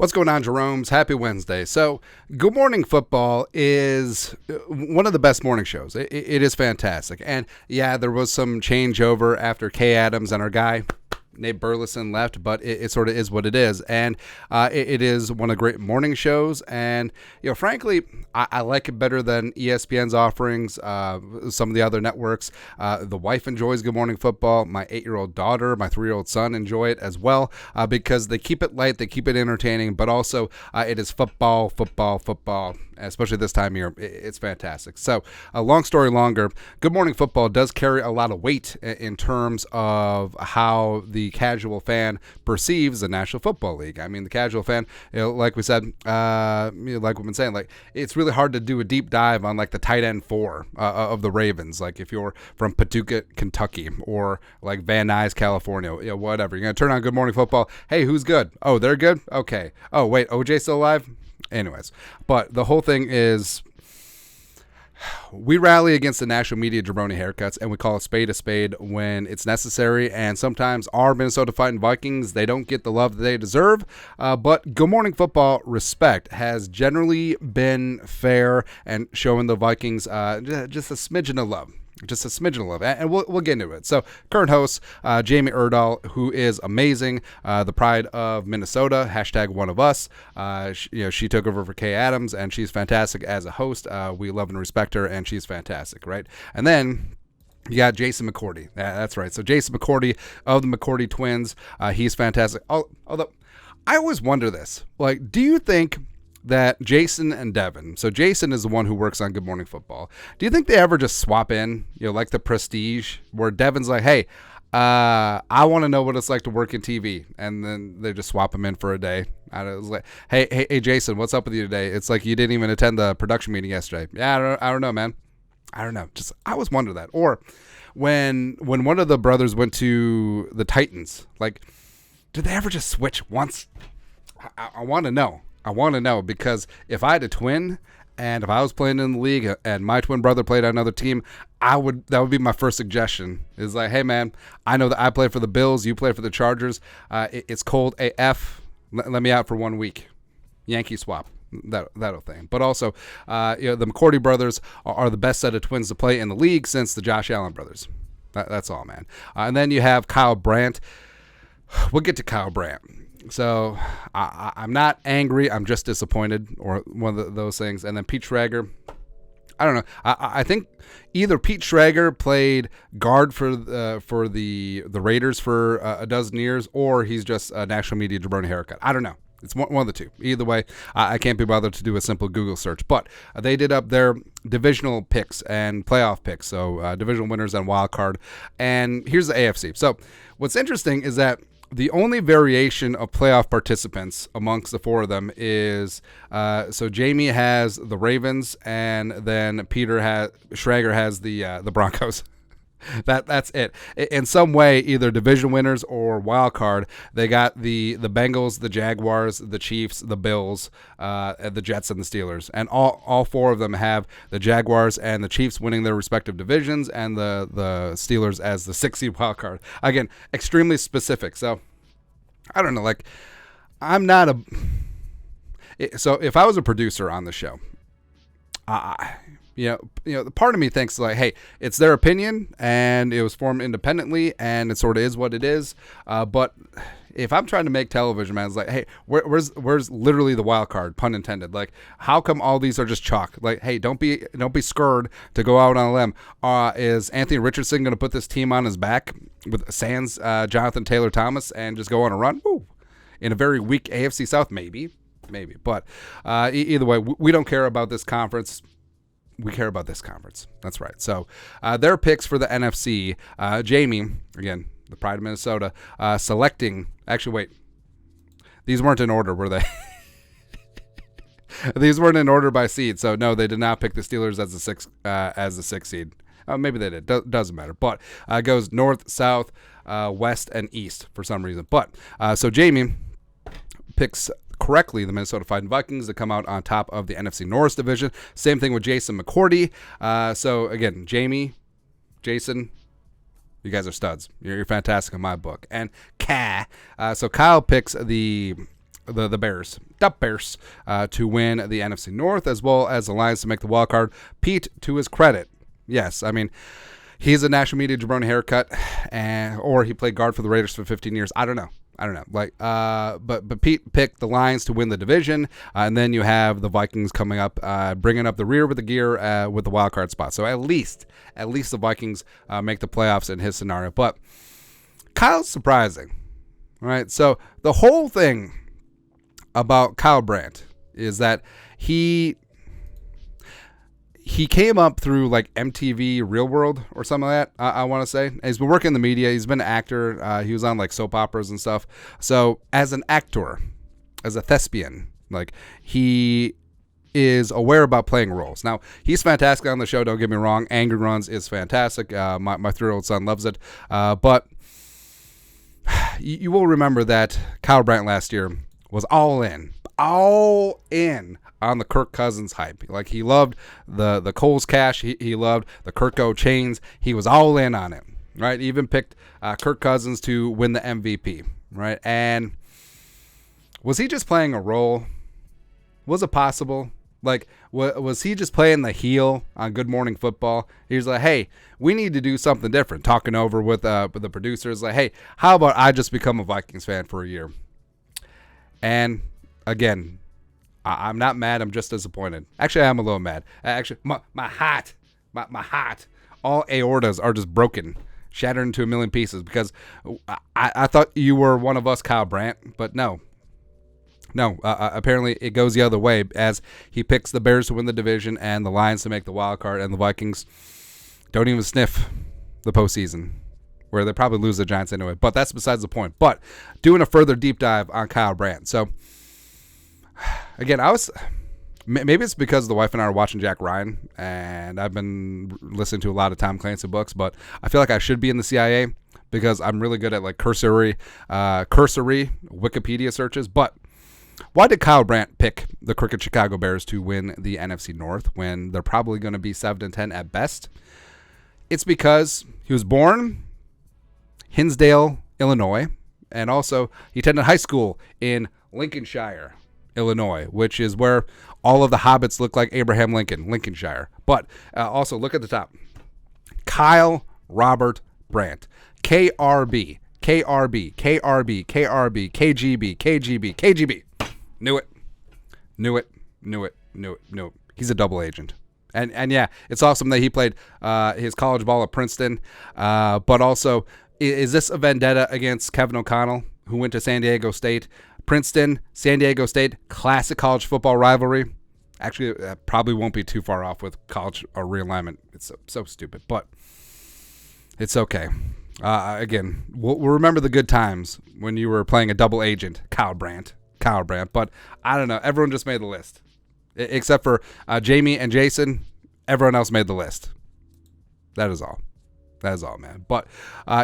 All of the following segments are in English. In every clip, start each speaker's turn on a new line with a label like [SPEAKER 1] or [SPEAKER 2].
[SPEAKER 1] What's going on, Jerome's? Happy Wednesday. So, Good Morning Football is one of the best morning shows. It is fantastic. And yeah, there was some changeover after Kay Adams and our guy, Nate Burleson, left, but it sort of is what it is. And it is one of the great morning shows. And, frankly, I like it better than ESPN's offerings, some of the other networks. The wife enjoys Good Morning Football. My 8-year-old daughter, my 3-year-old son enjoy it as well because they keep it light, they keep it entertaining, but also it is football. Especially this time of year, it's fantastic. So, long story longer, Good Morning Football does carry a lot of weight in terms of how the casual fan perceives the National Football League. I mean, the casual fan, like we said, like we've been saying, like it's really hard to do a deep dive on like the tight end 4 of the Ravens. Like if you're from Paducah, Kentucky, or like Van Nuys, California, whatever. You're gonna turn on Good Morning Football. Hey, who's good? Oh, they're good. Okay. Oh, wait, OJ still alive? Anyways, but the whole thing is we rally against the national media jabroni haircuts, and we call a spade when it's necessary. And sometimes our Minnesota Vikings, they don't get the love that they deserve. But Good Morning Football respect has generally been fair and showing the Vikings just a smidgen of love. And we'll get into it. So, current host, Jamie Erdahl, who is amazing, the pride of Minnesota, #OneOfUs. She took over for Kay Adams, and she's fantastic as a host. We love and respect her, and she's fantastic, right? And then you got Jason McCourty. That's right. So, Jason McCourty of the McCourty twins, he's fantastic. Although, I always wonder this. Like, do you think that Jason and Devin, so Jason is the one who works on Good Morning Football, do you think they ever just swap in, like the Prestige, where Devin's like, hey, I want to know what it's like to work in TV, and then they just swap him in for a day? I was like, hey, Jason, what's up with you today? It's like you didn't even attend the production meeting yesterday. Yeah, I don't know, man. I don't know. Just I always wonder that. Or when one of the brothers went to the Titans, like, did they ever just switch once? I want to know. Because if I had a twin and if I was playing in the league and my twin brother played on another team, that would be my first suggestion. Is like, hey man, I know that I play for the Bills, you play for the Chargers. It's cold AF. Let me out for 1 week. Yankee swap. That'll thing. But also, the McCourty brothers are the best set of twins to play in the league since the Josh Allen brothers. That's all, man. And then you have Kyle Brandt. We'll get to Kyle Brandt. So I'm not angry. I'm just disappointed, or one of those things. And then Pete Schrager, I don't know. I think either Pete Schrager played guard for the Raiders for a dozen years, or he's just a national media jabroni haircut. I don't know. It's one of the two. Either way, I can't be bothered to do a simple Google search. But they did up their divisional picks and playoff picks, so divisional winners and wild card. And here's the AFC. So what's interesting is that the only variation of playoff participants amongst the 4 of them is so Jamie has the Ravens, and then Schrager has the Broncos. That's it. In some way, either division winners or wild card, they got the Bengals, the Jaguars, the Chiefs, the Bills, the Jets, and the Steelers. And all 4 of them have the Jaguars and the Chiefs winning their respective divisions, and the Steelers as the 6th seed wild card. Again, extremely specific. So I don't know. Like, I'm not so if I was a producer on the show, the part of me thinks like, hey, it's their opinion and it was formed independently and it sort of is what it is. But if I'm trying to make television, man, it's like, hey, where's literally the wild card, pun intended? Like, how come all these are just chalk? Like, hey, don't be scared to go out on a limb. Is Anthony Richardson going to put this team on his back with sans Jonathan Taylor Thomas and just go on a run? Woo. In a very weak AFC South, maybe. But either way, we don't care about this conference. We care about this conference. That's right. So their picks for the NFC, Jamie, again, the pride of Minnesota, selecting. Actually, wait. These weren't in order, were they? These weren't in order by seed. So no, they did not pick the Steelers as the sixth seed. Maybe they did. Doesn't matter. But it goes north, south, west, and east for some reason. But so Jamie picks correctly the Minnesota Vikings to come out on top of the NFC North division. Same thing with Jason McCourty. So again, Jamie, Jason, you guys are studs. You're fantastic in my book. And so Kyle picks the the Bears to win the NFC North, as well as the Lions to make the wild card. Pete, to his credit, yes, I mean, he's a national media jabroni haircut, or he played guard for the Raiders for 15 years. I don't know. But Pete picked the Lions to win the division, and then you have the Vikings coming up, bringing up the rear with the gear with the wild card spot. So at least the Vikings make the playoffs in his scenario. But Kyle's surprising, right? So the whole thing about Kyle Brandt is that he came up through like MTV Real World or something like that, I want to say. He's been working in the media. He's been an actor. He was on like soap operas and stuff. So as an actor, as a thespian, like he is aware about playing roles. Now, he's fantastic on the show, don't get me wrong. Angry Runs is fantastic. My 3-year-old son loves it. But you will remember that Kyle Brandt last year was all in on the Kirk Cousins hype. Like, he loved the Coles cash. He loved the Kirko chains. He was all in on it, right? He even picked Kirk Cousins to win the MVP, right? And was he just playing a role? Was it possible? Like, was he just playing the heel on Good Morning Football? He was like, hey, we need to do something different. Talking over with the producers, like, hey, how about I just become a Vikings fan for a year? And again, I'm not mad. I'm just disappointed. Actually, I'm a little mad. Actually, my heart, all aortas are just broken, shattered into a million pieces, because I thought you were one of us, Kyle Brandt, but no. Apparently it goes the other way, as he picks the Bears to win the division and the Lions to make the wild card, and the Vikings don't even sniff the postseason, where they probably lose the Giants anyway. But that's besides the point. But doing a further deep dive on Kyle Brandt. So again, maybe it's because the wife and I are watching Jack Ryan, and I've been listening to a lot of Tom Clancy books, but I feel like I should be in the CIA because I'm really good at like cursory Wikipedia searches. But why did Kyle Brandt pick the crooked Chicago Bears to win the NFC North when they're probably going to be 7-10 at best? It's because he was born Hinsdale, Illinois, and also he attended high school in Lincolnshire, Illinois, which is where all of the hobbits look like Abraham Lincoln, Lincolnshire. But also look at the top. Kyle Robert Brandt, KRB, KRB, KRB, KRB, KGB, KGB, KGB. Knew it. He's a double agent. And yeah, it's awesome that he played his college ball at Princeton. But also, is this a vendetta against Kevin O'Connell, who went to San Diego State? Princeton, San Diego State, classic college football rivalry. Actually, that probably won't be too far off with college realignment. It's so stupid, but it's okay. Again, we'll remember the good times when you were playing a double agent, Kyle Brandt. But I don't know. Everyone just made the list. Except for Jamie and Jason. Everyone else made the list. That is all, man. But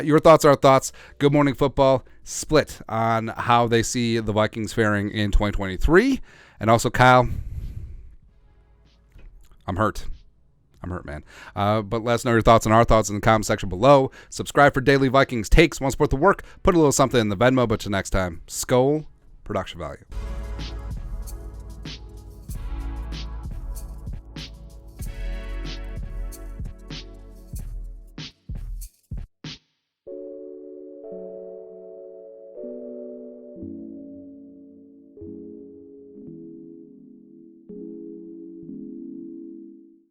[SPEAKER 1] your thoughts are our thoughts. Good Morning Football split on how they see the Vikings faring in 2023. And also, Kyle, I'm hurt, man. But let us know your thoughts and our thoughts in the comment section below. Subscribe for daily Vikings takes. Want to support the work? Put a little something in the Venmo. But till next time, Skol production value.